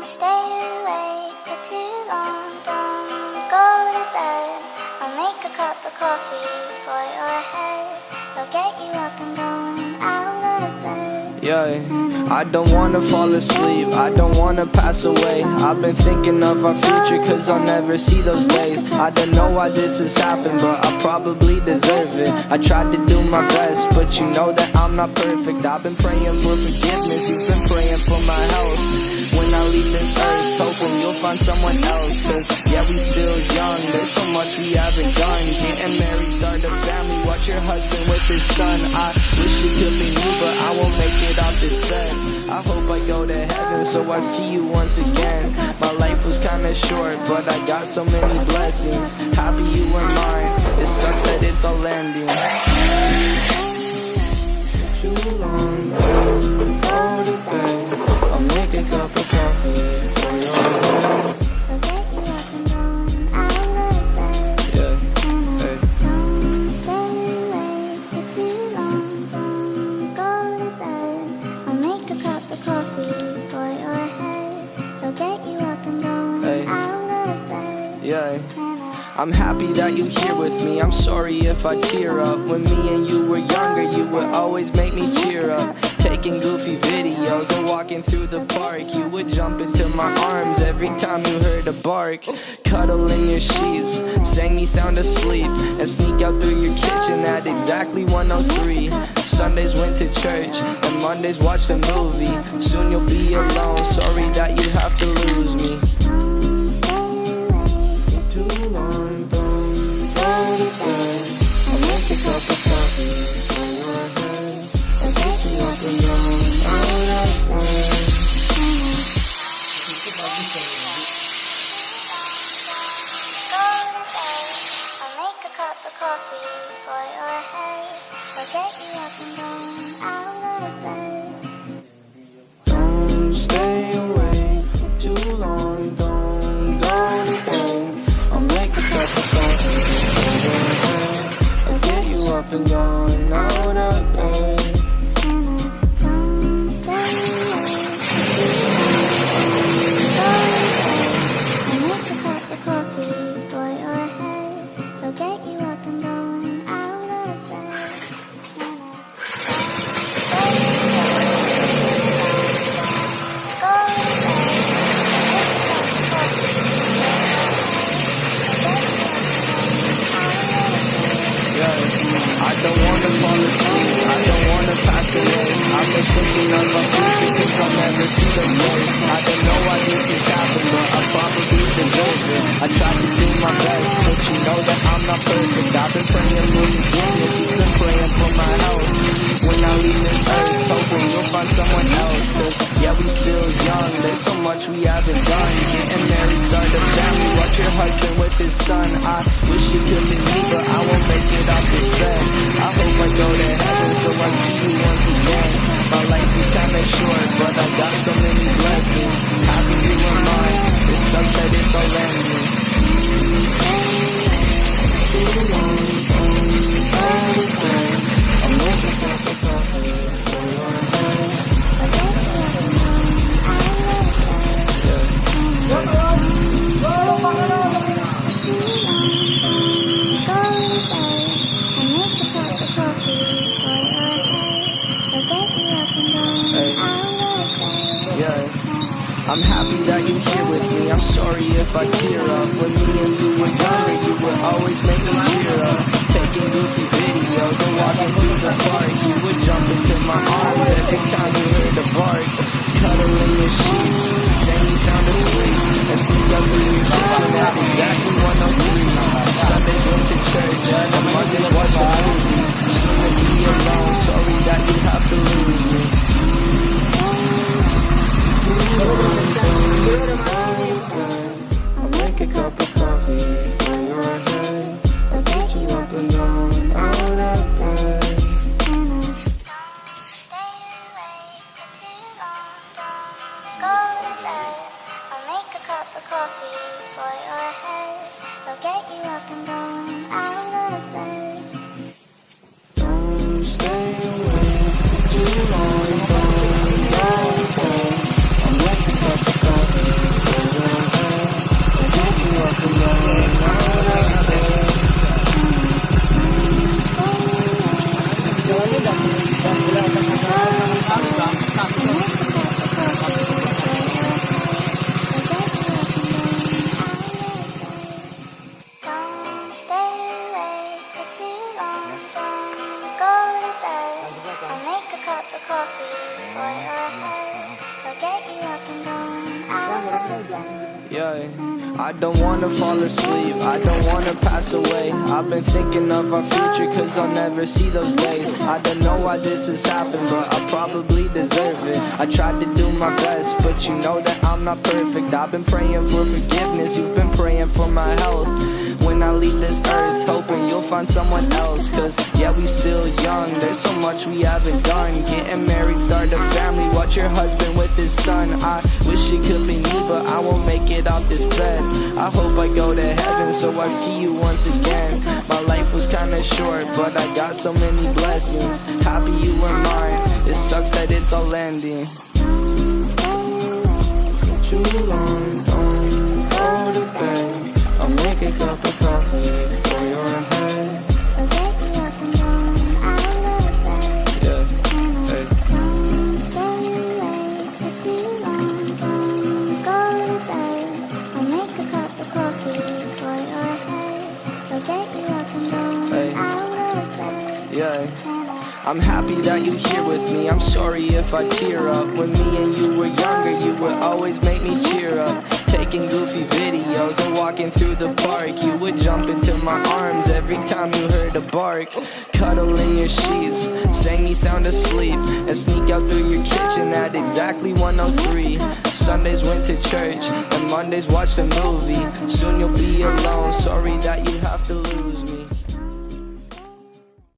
stay awake for too long. Don't go to bed. I'll make a cup of coffee for your head. I'll get you up and going out of bed. Yeah, I don't wanna fall asleep, I don't wanna pass away. I've been thinking of our future cause I'll never see those days. I don't know why this has happened, but I probably deserve it. I tried to do my best, but you know that I'm not perfect. I've been praying for forgiveness, you've been praying for my health. When I leave this earth, hoping you'll find someone else. Cause yeah, we still young, there's so much we haven't done. Getting married, start a family, watch your husband with his son. I wish it could be me, but I won't make it off this bed. I hope I go to heaven, so I see you once again. My life was kinda short, but I got so many blessings. Happy you were mine, it sucks that it's all ending. Too long, go to bed. I'll make a cup of coffee for your head. I'll get you up and going out of bed. Yeah, hey. Don't stay awake for too long. Don't go to bed. I'll make a cup of coffee for your head. I'll get you up and going Hey. out of bed. Yeah. I'm happy that you're here with me, I'm sorry if I tear up. When me and you were younger, you would always make me cheer up. Taking goofy videos and walking through the park, you would jump into my arms every time you heard a bark. Cuddle in your sheets, sang me sound asleep, and sneak out through your kitchen at exactly 1:03. Sundays went to church, and Mondays watched a movie. Soon you'll be alone, sorry that you have to lose me. Don't stay awake. Too long, don't go to bed. I'll make a cup of coffee for your head. I'll get you up and going out of bed. Go to bed. I'll make a cup of coffee for your head. I'll get you up and going out of bed. Don't stay awake for too long, don't go to bed. I'll make a cup of coffee for your head. I'll get you up and going out of bed. Don't stay awake. I'll make a cup of coffee for your head. I'll get you up and going out of bed. I don't wanna fall asleep, I don't wanna pass away. I've been thinking of our future cause I'll never see the day. I don't know why this has happened, but I probably deserve it. I tried to do my best, but you know that I'm not perfect. I've been praying for forgiveness, you've been praying for my health. When I leave this earth, hoping you'll find someone else. Cause yeah, we still young, there's so much we haven't done. Getting married, start a family, watch your husband with his son. I wish it could be me, but I won't make it off this bed. I hope I go to heaven, so I see you once again. My life is kinda short, but I got so many blessings. Happy you were mine, it sucks that it's all ending. Too long, I'll make a cup of coffee for your head. I'll get you up and going out of bed. I'm happy that you're here with me, I'm sorry if I tear up. When me and you were younger, you would always make me cheer up. Taking goofy videos and walking through the park, you would jump into my arms every time you heard a bark. Cuddle in your sheets, say me sound asleep, and sneak up through your kitchen at exactly 1:03. Sundays went to church, and Mondays watched a movie. Soon to be alone, sorry that you have to lose me. I'll make a cup of coffee for your head. I'll get you up and going out of bed. Don't stay awake for too long. Don't go to bed. I'll make a cup of coffee for your head. I'll get you up and going out of bed. Don't stay away. up and going out of bed. Yeah, I don't wanna fall asleep, I don't wanna pass away. I've been thinking of our future cause I'll never see those days. I don't know why this has happened, but I probably deserve it. I tried to do my best, but you know that I'm not perfect. I've been praying for forgiveness, you've been praying for my health. When I leave this earth, hoping you'll find someone else. Cause yeah, we still young, there's so much we haven't done. Getting married, start a family, watch your husband with his son. I wish it could be me, but I won't make it out this bed. I hope I go to heaven, so I see you once again. My life was kinda short, but I got so many blessings. Happy you were mine, it sucks that it's all ending. Too long, don't go to bed. I'll make a cup of coffee for your head. I'll get you up and going out of bed. Yeah, hey. Don't stay awake for too long. Don't go to bed. I'll make a cup of coffee for your head. I'll get you up and going Hey. out of bed. Yeah. I'm happy that you're here with me. I'm sorry if I tear up. When me and you were younger, you would always make me cheer up. Taking goofy videos and walking through the park. You would jump into my arms every time you heard a bark. Cuddle in your sheets, sang me sound asleep, and sneak out through your kitchen at exactly 1:03. Sundays went to church, and Mondays watched a movie. Soon you'll be